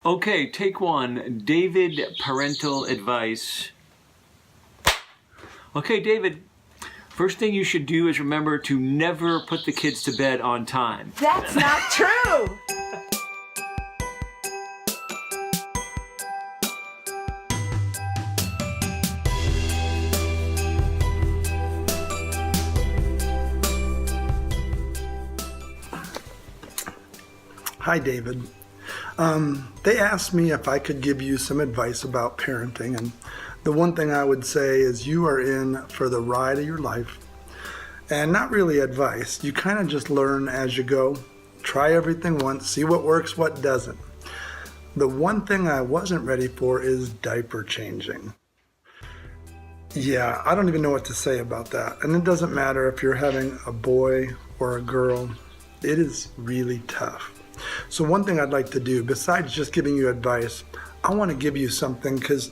Okay, take one. David, parental advice. Okay, David, first thing you should do is remember to never put the kids to bed on time. That's not true! Hi, David. They asked me if I could give you some advice about parenting, and the one thing I would say is you are in for the ride of your life. And not really advice, you kind of just learn as you go. Try everything once, see what works, what doesn't. The one thing I wasn't ready for is diaper changing. Yeah, I don't even know what to say about that. And it doesn't matter if you're having a boy or a girl, it is really tough. So one thing I'd like to do, besides just giving you advice, I want to give you something because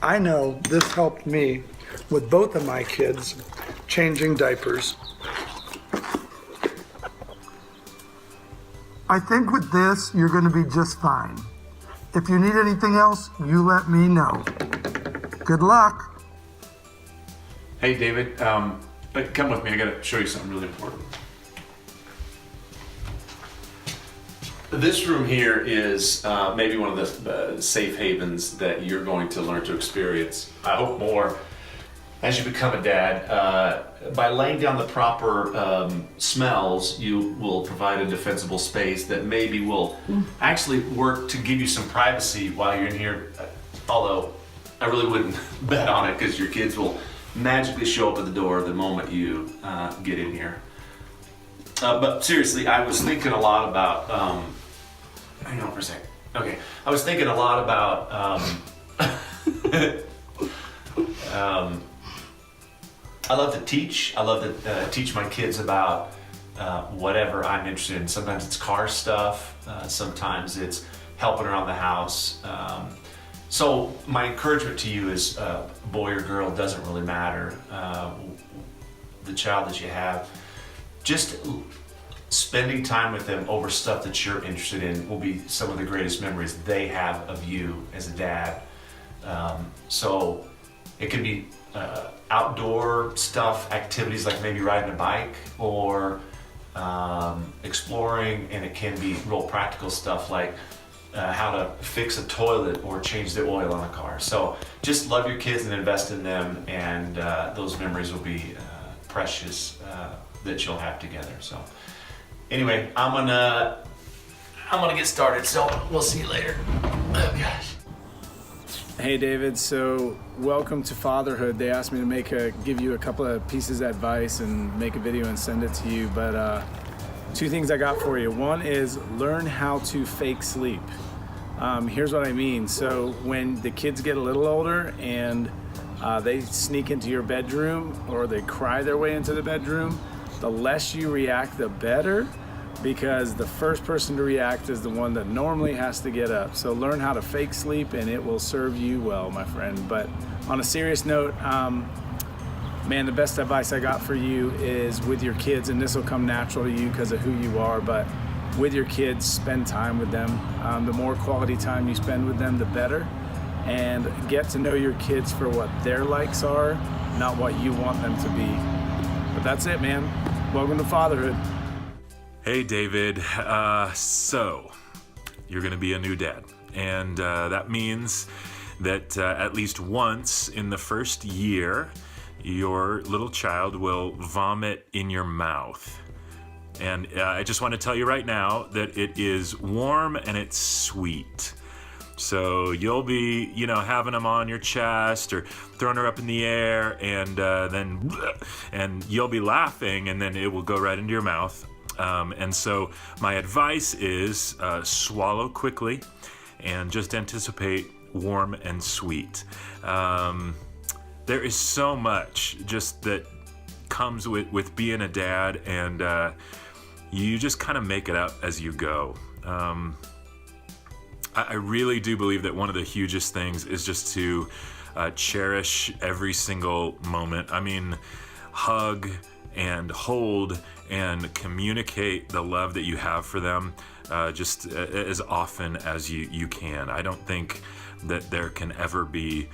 I know this helped me with both of my kids changing diapers. I think with this, you're going to be just fine. If you need anything else, you let me know. Good luck. Hey, David, come with me. I got to show you something really important. This room here is maybe one of the safe havens that you're going to learn to experience. I hope more as you become a dad. By laying down the proper smells, you will provide a defensible space that maybe will actually work to give you some privacy while you're in here. Although I really wouldn't bet on it because your kids will magically show up at the door the moment you get in here. But seriously, I was thinking a lot about, hang on for a second. Okay, I was thinking a lot about, I love to teach. I love to teach my kids about whatever I'm interested in. Sometimes it's car stuff, sometimes it's helping around the house. So my encouragement to you is boy or girl, doesn't really matter, the child that you have. Just spending time with them over stuff that you're interested in will be some of the greatest memories they have of you as a dad. So it can be outdoor stuff, activities like maybe riding a bike or exploring, and it can be real practical stuff like how to fix a toilet or change the oil on a car. So just love your kids and invest in them, and those memories will be precious that you'll have together. So anyway, I'm gonna get started, so we'll see you later. Oh gosh. Hey David, so welcome to fatherhood. They asked me to give you a couple of pieces of advice and make a video and send it to you, but two things I got for you. One is learn how to fake sleep. Here's what I mean. So when the kids get a little older and they sneak into your bedroom or they cry their way into the bedroom, the less you react, the better, because the first person to react is the one that normally has to get up. So learn how to fake sleep and it will serve you well, my friend. But on a serious note, man, the best advice I got for you is with your kids, and this will come natural to you because of who you are, but with your kids, spend time with them. The more quality time you spend with them, the better. And get to know your kids for what their likes are, not what you want them to be. But that's it, man. Welcome to fatherhood. Hey, David. So, you're going to be a new dad. And that means that at least once in the first year, your little child will vomit in your mouth. And I just want to tell you right now that it is warm and it's sweet. So you'll be, having them on your chest or throwing her up in the air, and you'll be laughing, and then it will go right into your mouth. And so my advice is swallow quickly and just anticipate warm and sweet. There is so much just that comes with being a dad, and you just kind of make it up as you go. I really do believe that one of the hugest things is just to cherish every single moment. I mean, hug and hold and communicate the love that you have for them. just as often as you can. I don't think that there can ever be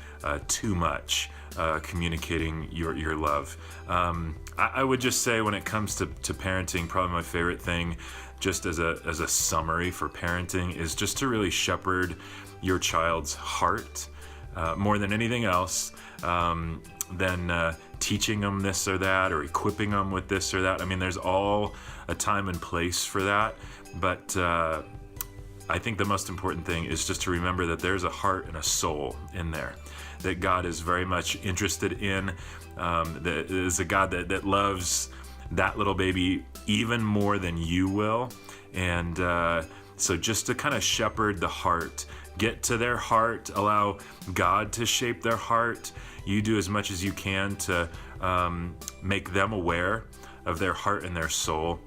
too much communicating your love. I would just say when it comes to parenting, probably my favorite thing, just as a summary for parenting, is just to really shepherd your child's heart more than anything else, than teaching them this or that or equipping them with this or that. I mean, there's all a time and place for that, but I think the most important thing is just to remember that there's a heart and a soul in there that God is very much interested in. That is a God that loves that little baby even more than you will. And so just to kind of shepherd the heart, get to their heart, allow God to shape their heart. You do as much as you can to make them aware of their heart and their soul,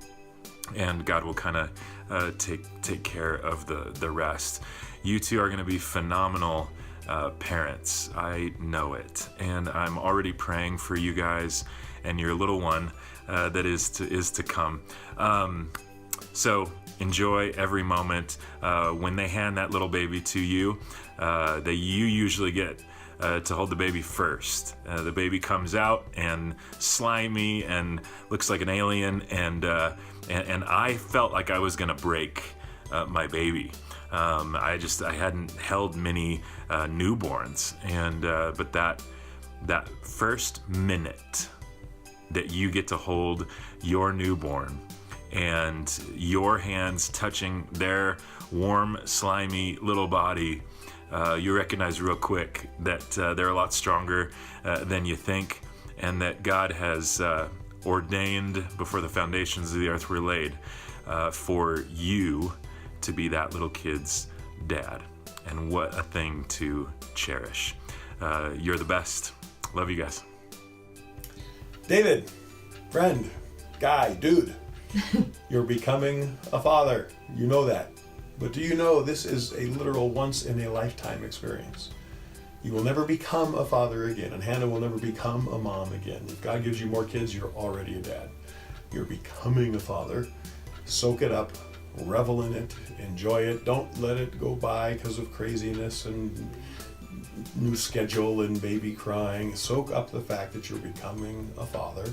and God will kind of take care of the rest. You two are going to be phenomenal parents. I know it, and I'm already praying for you guys and your little one that is to come. So enjoy every moment. When they hand that little baby to you, you usually get to hold the baby first. The baby comes out and slimy and looks like an alien, and I felt like I was gonna break my baby. I hadn't held many newborns, and but that first minute that you get to hold your newborn and your hands touching their warm, slimy little body, you recognize real quick that they're a lot stronger than you think, and that God has ordained before the foundations of the earth were laid for you to be that little kid's dad. And what a thing to cherish. You're the best. Love you guys. David, friend, guy, dude, you're becoming a father. You know that. But do you know this is a literal once-in-a-lifetime experience? You will never become a father again, and Hannah will never become a mom again. If God gives you more kids, you're already a dad. You're becoming a father. Soak it up, revel in it, enjoy it. Don't let it go by because of craziness and new schedule and baby crying. Soak up the fact that you're becoming a father,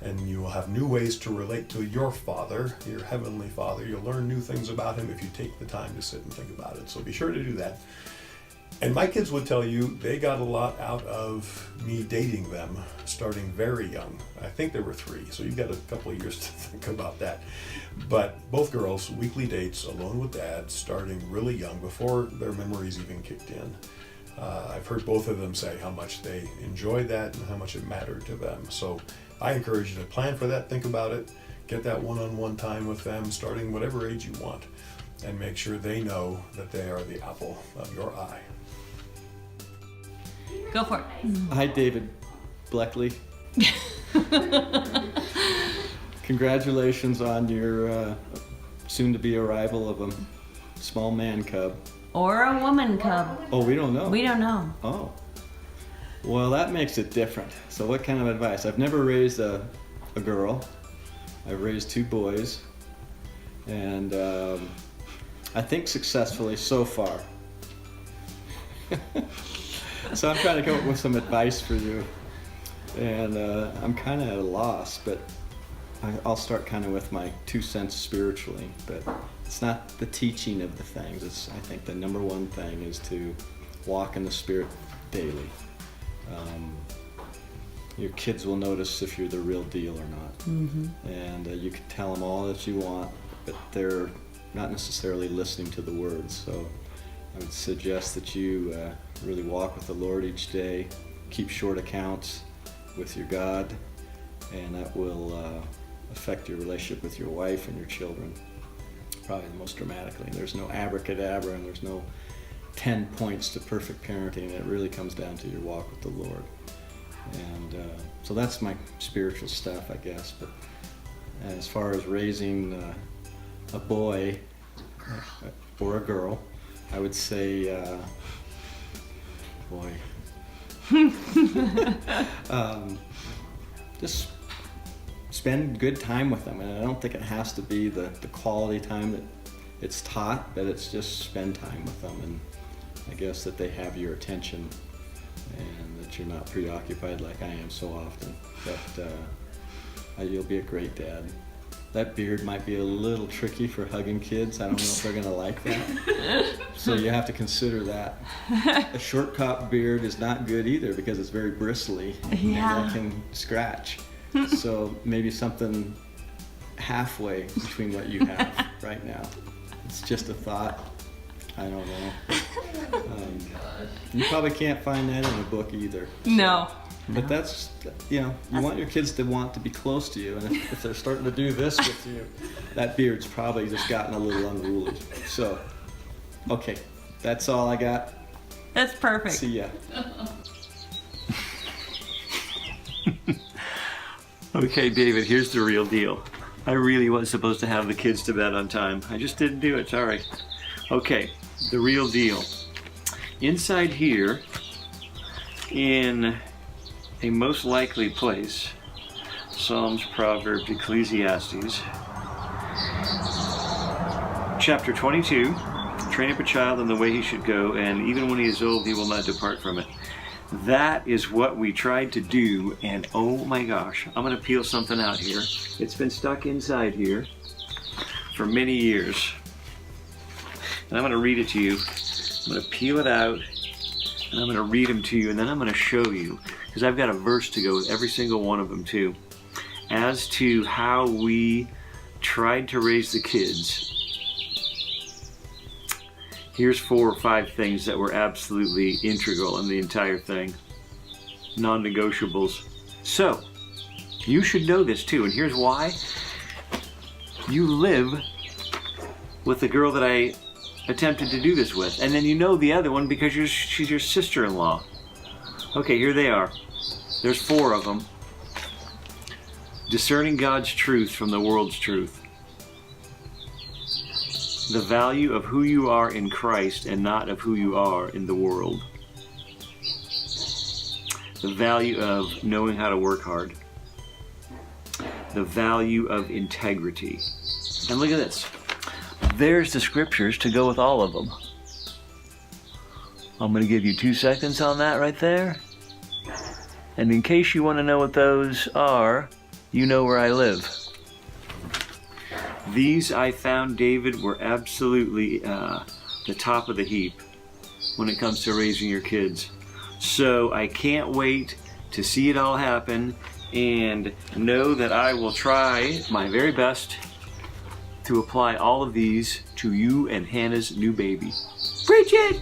and you will have new ways to relate to your Father, your Heavenly Father. You'll learn new things about Him if you take the time to sit and think about it. So be sure to do that. And my kids would tell you they got a lot out of me dating them starting very young. I think there were 3, so you've got a couple of years to think about that. But both girls, weekly dates, alone with Dad, starting really young, before their memories even kicked in. I've heard both of them say how much they enjoyed that and how much it mattered to them. So I encourage you to plan for that, think about it, get that one-on-one time with them, starting whatever age you want, and make sure they know that they are the apple of your eye. Go for it. Hi, David Bleckley. Congratulations on your soon-to-be arrival of a small man cub. Or a woman cub. Oh, we don't know. We don't know. Oh. Well, that makes it different. So what kind of advice? I've never raised a girl. I've raised 2 boys. And I think successfully so far. So I'm trying to come up with some advice for you. And I'm kind of at a loss, but I'll start kind of with my 2 cents spiritually. But it's not the teaching of the things. I think the number one thing is to walk in the Spirit daily. Your kids will notice if you're the real deal or not. Mm-hmm. And you can tell them all that you want, but they're not necessarily listening to the words. So I would suggest that you really walk with the Lord each day, keep short accounts with your God, and that will affect your relationship with your wife and your children, probably the most dramatically. There's no abracadabra and there's no 10 points to perfect parenting. It really comes down to your walk with the Lord. And so that's my spiritual stuff, I guess. But as far as raising a boy or a girl, I would say, boy, just spend good time with them. And I don't think it has to be the quality time that it's taught, but it's just spend time with them, and I guess that they have your attention and that you're not preoccupied like I am so often. But you'll be a great dad. That beard might be a little tricky for hugging kids. I don't know if they're gonna like that. So you have to consider that. A short top beard is not good either because it's very bristly and that can scratch. So maybe something halfway between what you have right now. It's just a thought. I don't know. You probably can't find that in a book either. So. No. But that's, you want your kids to want to be close to you, and if they're starting to do this with you, that beard's probably just gotten a little unruly. So, okay, that's all I got. That's perfect. See ya. Okay, David, here's the real deal. I really was supposed to have the kids to bed on time. I just didn't do it, sorry. Okay, the real deal. Inside here, in a most likely place, Psalms, Proverbs, Ecclesiastes, chapter 22, train up a child in the way he should go, and even when he is old, he will not depart from it. That is what we tried to do, and oh my gosh, I'm going to peel something out here. It's been stuck inside here for many years. And I'm going to read it to you. I'm going to peel it out, and I'm going to read them to you, and then I'm going to show you, because I've got a verse to go with every single one of them too, as to how we tried to raise the kids. Here's 4 or 5 things that were absolutely integral in the entire thing. Non-negotiables. So, you should know this too, and here's why. You live with the girl that I attempted to do this with, and then you know the other one because she's your sister-in-law. Okay, here they are. There's 4 of them. Discerning God's truth from the world's truth. The value of who you are in Christ and not of who you are in the world. The value of knowing how to work hard. The value of integrity. And look at this. There's the scriptures to go with all of them. I'm going to give you 2 seconds on that right there. And in case you want to know what those are, you know where I live. These I found, David, were absolutely the top of the heap when it comes to raising your kids. So I can't wait to see it all happen, and know that I will try my very best to apply all of these to you and Hannah's new baby. Preach it!